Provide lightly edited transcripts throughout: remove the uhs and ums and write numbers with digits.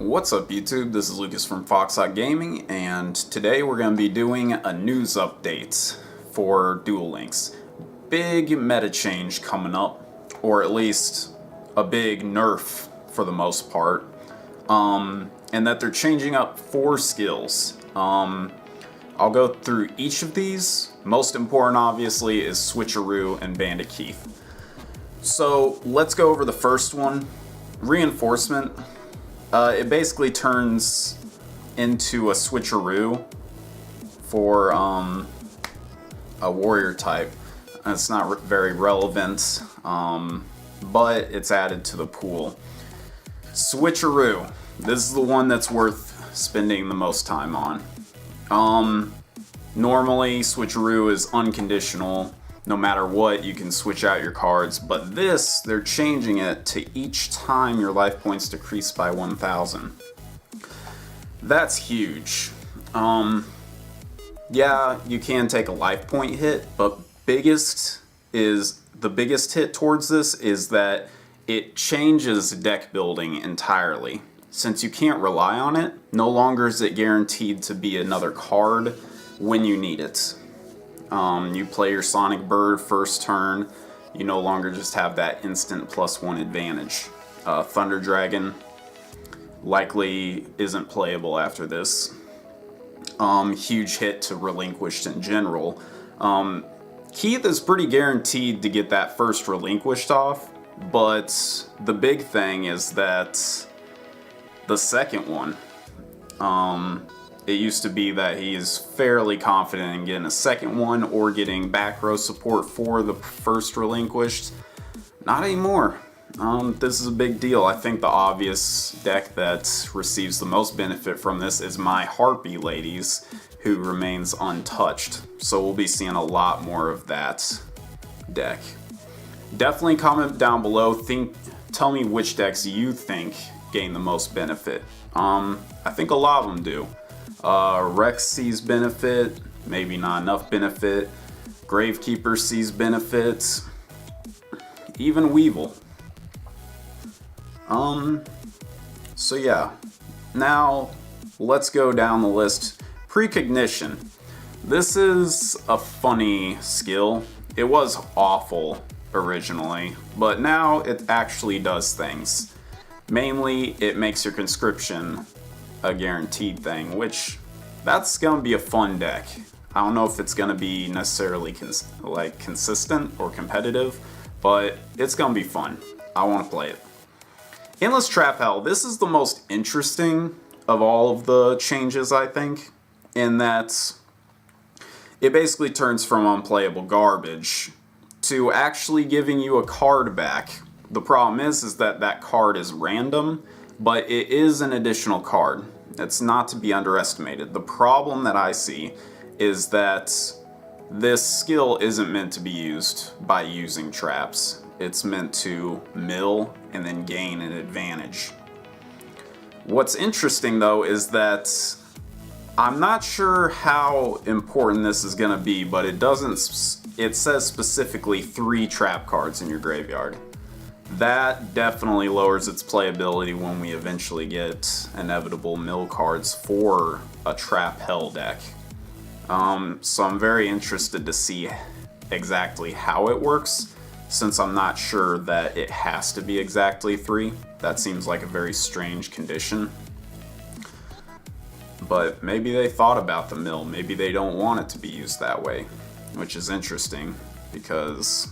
What's up YouTube, this is Lucas from Foxhot Gaming, and today we're going to be doing a news update for Duel Links. Big meta change coming up, or at least a big nerf for the most part, and that they're changing up 4 skills. I'll go through each of these. Most important obviously is Switcheroo and Bandit Keith. So let's go over the first one, Reinforcement. It basically turns into a Switcheroo for a warrior type. It's not very relevant, but it's added to the pool. Switcheroo. This is the one that's worth spending the most time on. Normally, Switcheroo is unconditional. No matter what, you can switch out your cards, but this, they're changing it to each time your life points decrease by 1,000. That's huge. Yeah, you can take a life point hit, but the biggest hit towards this is that it changes deck building entirely. Since you can't rely on it, no longer is it guaranteed to be another card when you need it. You play your Sonic Bird first turn, you no longer just have that instant +1 advantage. Thunder Dragon likely isn't playable after this. Huge hit to Relinquished in general. Keith is pretty guaranteed to get that first Relinquished off, but the big thing is that the second one, it used to be that he is fairly confident in getting a second one or getting back row support for the first Relinquished. Not anymore. This is a big deal. I think the obvious deck that receives the most benefit from this is my Harpy Ladies, who remains untouched. So we'll be seeing a lot more of that deck. Definitely comment down below. Tell me which decks you think gain the most benefit. I think a lot of them do. Rex sees benefit, maybe not enough benefit. Gravekeeper sees benefits. Even Weevil. So yeah. Now, let's go down the list. Precognition. This is a funny skill. It was awful originally, but now it actually does things. Mainly, it makes your conscription a guaranteed thing, which that's gonna be a fun deck. I don't know if it's gonna be necessarily consistent or competitive, but it's gonna be fun. I want to play it. Endless Trap Hell. This is the most interesting of all of the changes, I think, in that it basically turns from unplayable garbage to actually giving you a card back. The problem is that that card is random, but it is an additional card. It's not to be underestimated. The problem that I see is that this skill isn't meant to be used by using traps. It's meant to mill and then gain an advantage. What's interesting though is that I'm not sure how important this is going to be, but it says specifically 3 trap cards in your graveyard. That definitely lowers its playability when we eventually get inevitable mill cards for a Trap Hell deck. So I'm very interested to see exactly how it works, since I'm not sure that it has to be exactly 3. That seems like a very strange condition. But maybe they thought about the mill, maybe they don't want it to be used that way, which is interesting because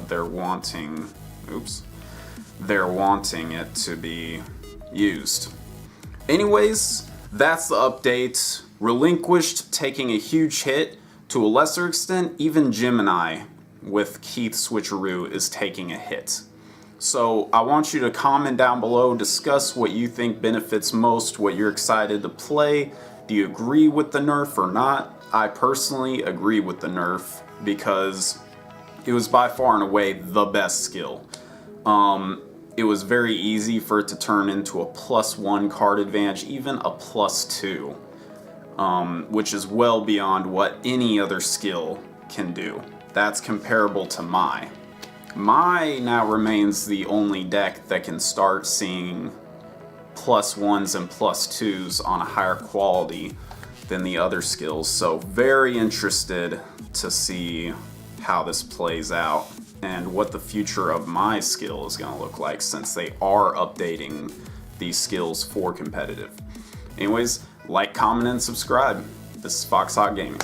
they're wanting it to be used. Anyways, that's the update. Relinquished taking a huge hit. To a lesser extent, even Gemini with Keith Switcheroo is taking a hit. So I want you to comment down below, discuss what you think benefits most, what you're excited to play. Do you agree with the nerf or not? I personally agree with the nerf because it was by far and away the best skill. It was very easy for it to turn into a +1 card advantage, even a +2, which is well beyond what any other skill can do. That's comparable to Mai. Mai now remains the only deck that can start seeing +1s and +2s on a higher quality than the other skills. So very interested to see how this plays out and what the future of my skill is going to look like, since they are updating these skills for competitive. Anyways, like, comment, and subscribe. This is Fox Hawk Gaming.